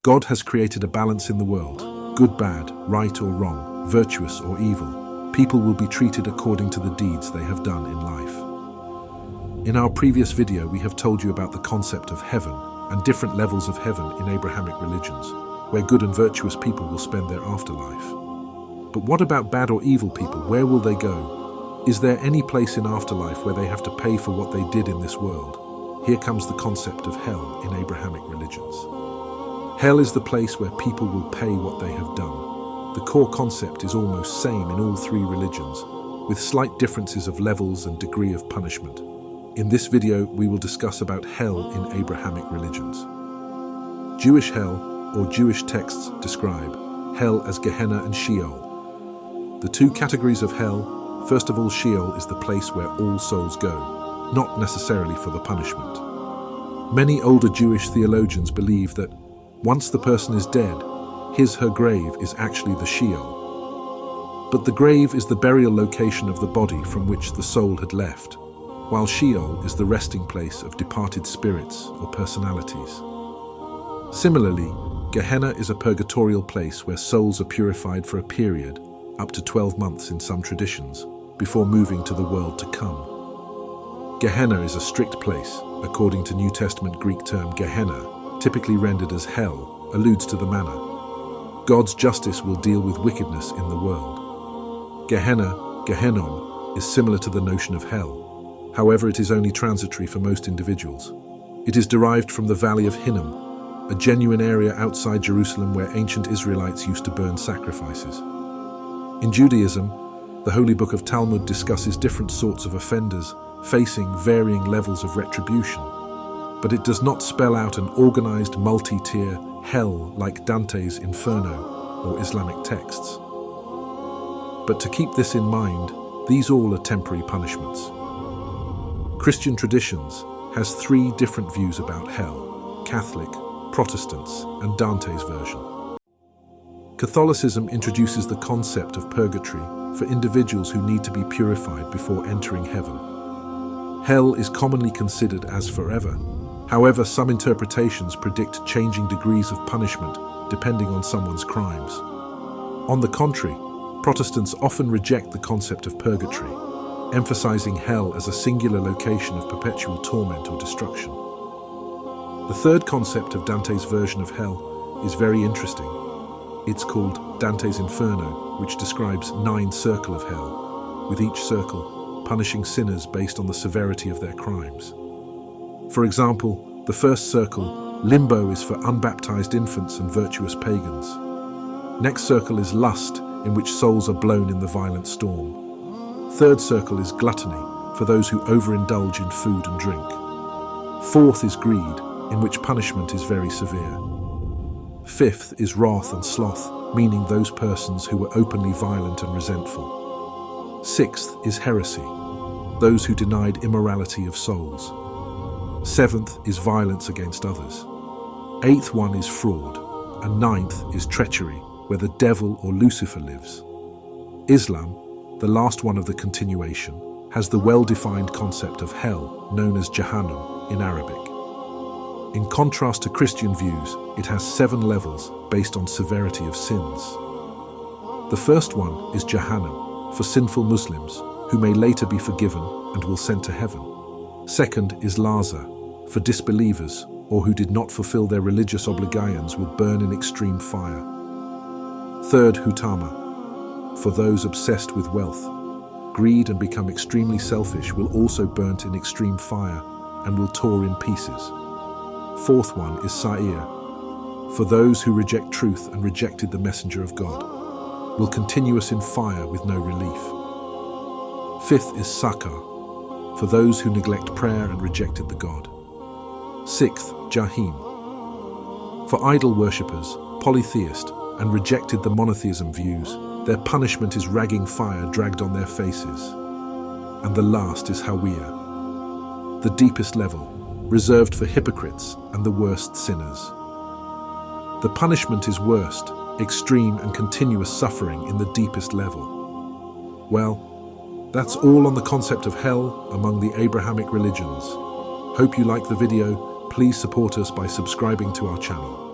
God has created a balance in the world. Good, bad, right or wrong, virtuous or evil. People will be treated according to the deeds they have done in life. In our previous video, we have told you about the concept of heaven and different levels of heaven in Abrahamic religions, where good and virtuous people will spend their afterlife. But what about bad or evil people? Where will they go? Is there any place in afterlife where they have to pay for what they did in this world? Here comes the concept of hell in Abrahamic religions. Hell is the place where people will pay what they have done. The core concept is almost same in all three religions, with slight differences of levels and degree of punishment. In this video, we will discuss about hell in Abrahamic religions. Jewish hell, or Jewish texts, describe hell as Gehenna and Sheol. The two categories of hell, first of all, Sheol is the place where all souls go, not necessarily for the punishment. Many older Jewish theologians believe that once the person is dead, her grave is actually the Sheol. But the grave is the burial location of the body from which the soul had left, while Sheol is the resting place of departed spirits or personalities. Similarly, Gehenna is a purgatorial place where souls are purified for a period, up to 12 months in some traditions, before moving to the world to come. Gehenna is a strict place, according to New Testament Greek term Gehenna, typically rendered as hell, alludes to the manner. God's justice will deal with wickedness in the world. Gehenna, Gehenom, is similar to the notion of hell. However, it is only transitory for most individuals. It is derived from the Valley of Hinnom, a genuine area outside Jerusalem where ancient Israelites used to burn sacrifices. In Judaism, the Holy Book of Talmud discusses different sorts of offenders facing varying levels of retribution, but it does not spell out an organized multi-tier hell like Dante's Inferno or Islamic texts. But to keep this in mind, these all are temporary punishments. Christian Traditions has three different views about hell: Catholic, Protestants, and Dante's version. Catholicism introduces the concept of purgatory for individuals who need to be purified before entering heaven. Hell is commonly considered as forever. However, some interpretations predict changing degrees of punishment depending on someone's crimes. On the contrary, Protestants often reject the concept of purgatory, emphasizing hell as a singular location of perpetual torment or destruction. The third concept of Dante's version of hell is very interesting. It's called Dante's Inferno, which describes 9 circles of hell, with each circle punishing sinners based on the severity of their crimes. For example, the first circle, limbo, is for unbaptized infants and virtuous pagans. Next circle is lust, in which souls are blown in the violent storm. Third circle is gluttony, for those who overindulge in food and drink. Fourth is greed, in which punishment is very severe. Fifth is wrath and sloth, meaning those persons who were openly violent and resentful. Sixth is heresy, those who denied immorality of souls. Seventh is violence against others. Eighth one is fraud, and ninth is treachery, where the devil or Lucifer lives. Islam, the last one of the continuation, has the well-defined concept of hell, known as Jahannam in Arabic. In contrast to Christian views, it has 7 levels based on severity of sins. The first one is Jahannam, for sinful Muslims, who may later be forgiven and will sent to heaven. Second is Laza, for disbelievers or who did not fulfill their religious obligations will burn in extreme fire. Third, Hutama, for those obsessed with wealth, greed and become extremely selfish will also burn in extreme fire and will tore in pieces. Fourth one is Sa'ir, for those who reject truth and rejected the messenger of God, will continue us in fire with no relief. Fifth is Sakar, for those who neglect prayer and rejected the God. Sixth, Jahim, for idol worshippers, polytheist, and rejected the monotheism views, their punishment is ragging fire dragged on their faces. And the last is Hawiya, the deepest level, reserved for hypocrites and the worst sinners. The punishment is worst, extreme and continuous suffering in the deepest level. Well, that's all on the concept of hell among the Abrahamic religions. Hope you like the video. Please support us by subscribing to our channel.